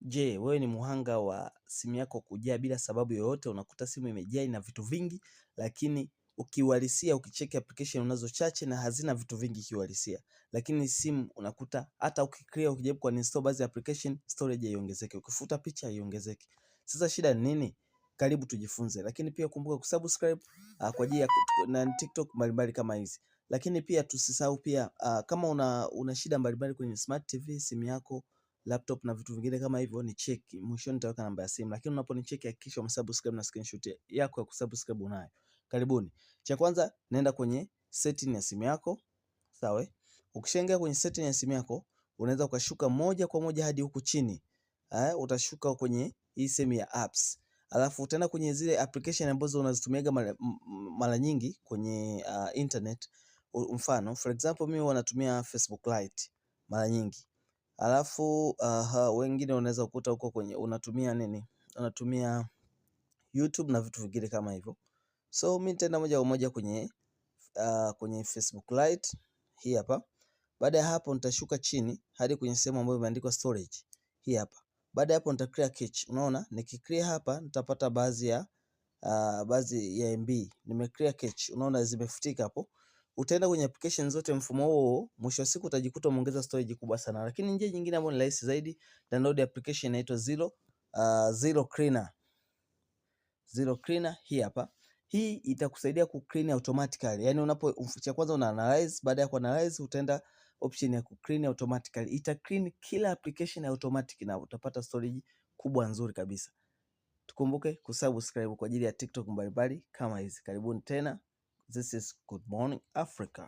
Je, wewe ni muhanga wa simu yako kujaa bila sababu yoyote? Unakuta simu imejaa ina vitu vingi, lakini ukiuhalisia ukicheki application unazo chache na hazina vitu vingi kiuhalisia. Lakini simu unakuta hata ukiclear ukijaribu kuuninstall baadhi ya application storage haiongezeki, ukifuta picha haiongezeki. Sasa shida ni nini? Karibu tujifunze. Lakini pia kumbuka kusubscribe kwa ajili ya na TikTok mbalimbali kama hizi. Lakini pia tusisahau pia kama una shida mbalimbali kwenye smart TV, simu yako, laptop na vitu vingine kama hivyo, ni cheki. Mwishoni nitaweka namba ya simu, lakini unaponicheki hakikisha umesubscribe na screenshot yako ya kusubscribe unayo. Karibuni. Cha kwanza nenda kwenye setting ya simu yako. Sawa? Ukishaingia kwenye setting ya simu yako, unaweza ukashuka moja kwa moja hadi huku chini. Utashuka kwenye hii sehemu ya apps. Alafu utaenda kwenye zile application ambazo unazitumiaga mara nyingi kwenye internet. Mfano, for example mimi huwa natumia Facebook Lite mara nyingi. Alafu wengine unaweza kukuta huko kwenye unatumia nini? Unatumia YouTube na vitu vingine kama hivyo. So mimi nitaenda moja kwa moja kwenye Facebook Lite hii hapa. Baada ya hapo nitashuka chini hadi kwenye sehemu ambayo imeandikwa storage hii hapa. Baada ya hapo nita clear cache. Unaona, nikiclear hapa nitapata baadhi ya MB. Nime clear cache. Unaona zimefutika hapo. Utaenda kwenye application zote mfumo huo, mwisho wa siku utajikuta umeongeza storage kubwa sana. Lakini njia nyingine ambayo ni rahisi zaidi, download application inaitwa Zero Cleaner. Zero Cleaner hii hapa. Hii itakusaidia ku clean automatically. Yaani cha kwanza una analyze, baada ya ku analyze utaenda option ya ku clean automatically. Ita clean kila application automatic na utapata storage kubwa nzuri kabisa. Tukumbuke kusubscribe kwa ajili ya TikTok mbalimbali kama hizi. Karibuni tena. This is Good Morning Africa.